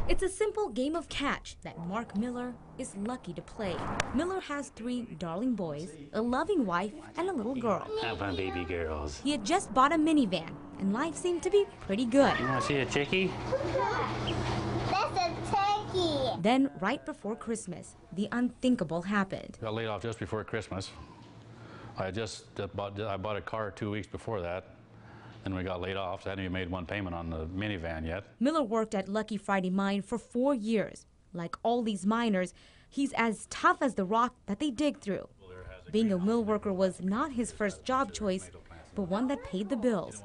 It's a simple game of catch that Mark Miller is lucky to play. Miller has 3 darling boys, a loving wife, and a little girl. Have fun, baby girls. He had just bought a minivan, and life seemed to be pretty good. You want to see a chickie? That's a turkey. Then, right before Christmas, the unthinkable happened. Got laid off just before Christmas. I bought a car 2 weeks before that. Then we got laid off, so I hadn't even made one payment on the minivan yet. Miller worked at Lucky Friday Mine for 4 years. Like all these miners, he's as tough as the rock that they dig through. Being a mill worker was not his first job choice, but one that paid the bills.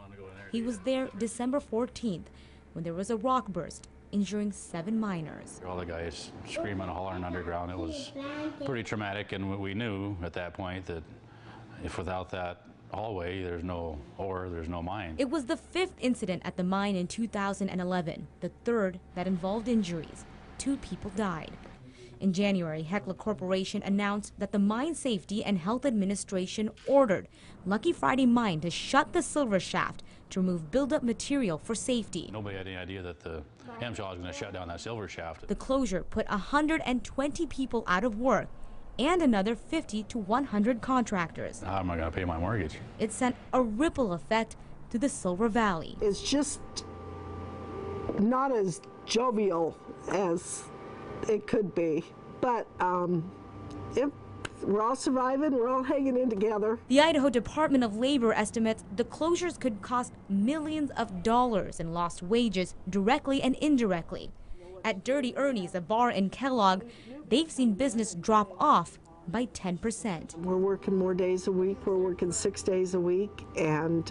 He was there December 14th when there was a rock burst, injuring 7 miners. All the guys screaming and hollering underground. It was pretty traumatic, and we knew at that point that if without that hallway, there's no ore, there's no mine. It was the 5th incident at the mine in 2011, the 3rd that involved injuries. 2 people died. In January, Hecla Corporation announced that the Mine Safety and Health Administration ordered Lucky Friday Mine to shut the silver shaft to remove buildup material for safety. Nobody had any idea that the MSHA was going to shut down that silver shaft. The closure put 120 people out of work and another 50 to 100 contractors. How am I going to pay my mortgage? It sent a ripple effect to the Silver Valley. It's just not as jovial as it could be, but we're all surviving, we're all hanging in together. The Idaho Department of Labor estimates the closures could cost millions of dollars in lost wages directly and indirectly. At Dirty Ernie's, a bar in Kellogg, they've seen business drop off by 10%. We're working more days a week. We're working 6 days a week, and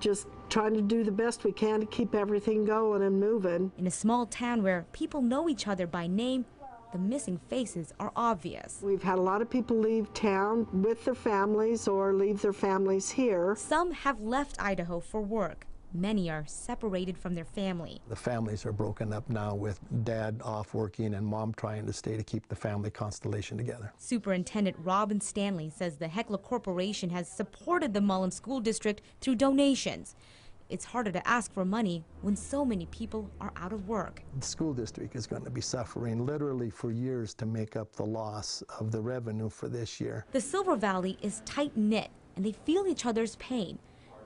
just trying to do the best we can to keep everything going and moving. In a small town where people know each other by name, the missing faces are obvious. We've had a lot of people leave town with their families or leave their families here. Some have left Idaho for work. Many are separated from their family. The families are broken up now with dad off working and mom trying to stay to keep the family constellation together. Superintendent Robin Stanley says the Hecla Corporation has supported the Mullen School District through donations. It's harder to ask for money when so many people are out of work. The school district is going to be suffering literally for years to make up the loss of the revenue for this year. The Silver Valley is tight-knit, and they feel each other's pain.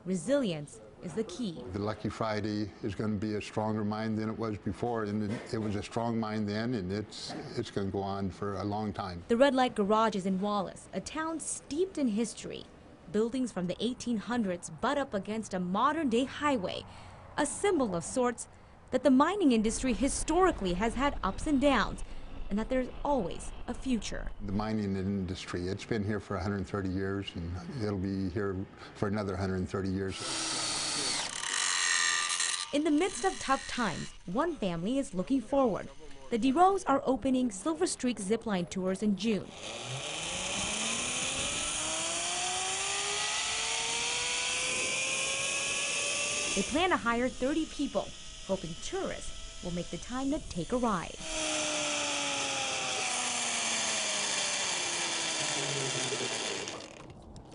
Resilience is the key. The Lucky Friday is going to be a stronger mine than it was before, and it was a strong mine then, and it's going to go on for a long time. The Red Light Garage is in Wallace, a town steeped in history. Buildings from the 1800s butt up against a modern-day highway, a symbol of sorts that the mining industry historically has had ups and downs, and that there's always a future. The mining industry, it's been here for 130 years, and it'll be here for another 130 years. In the midst of tough times, one family is looking forward. The DeRose are opening Silver Streak zipline tours in June. They plan to hire 30 people, hoping tourists will make the time to take a ride.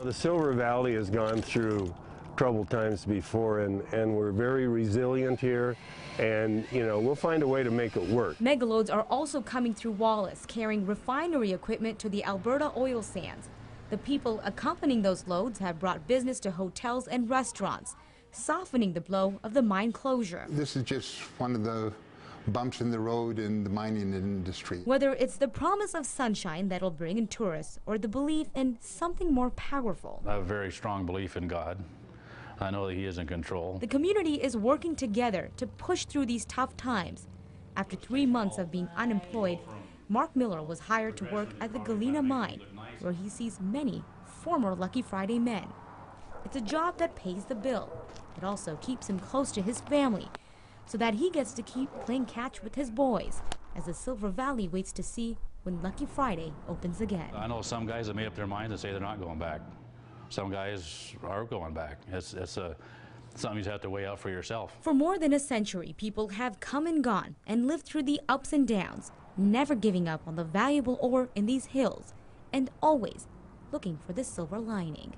The Silver Valley has gone through troubled times before, and we're very resilient here, and we'll find a way to make it work. Megaloads are also coming through Wallace, carrying refinery equipment to the Alberta oil sands. The people accompanying those loads have brought business to hotels and restaurants, softening the blow of the mine closure. This is just one of the bumps in the road in the mining industry. Whether it's the promise of sunshine that'll bring in tourists or the belief in something more powerful. I have a very strong belief in God. I know that He is in control. The community is working together to push through these tough times. After 3 months of being unemployed, Mark Miller was hired to work at the Galena mine, where he sees many former Lucky Friday men. It's a job that pays the bill. It also keeps him close to his family, so that he gets to keep playing catch with his boys, as the Silver Valley waits to see when Lucky Friday opens again. I know some guys have made up their minds and say they're not going back. Some guys are going back. It's something you have to weigh out for yourself. For more than a century, people have come and gone and lived through the ups and downs, never giving up on the valuable ore in these hills, and always looking for the silver lining.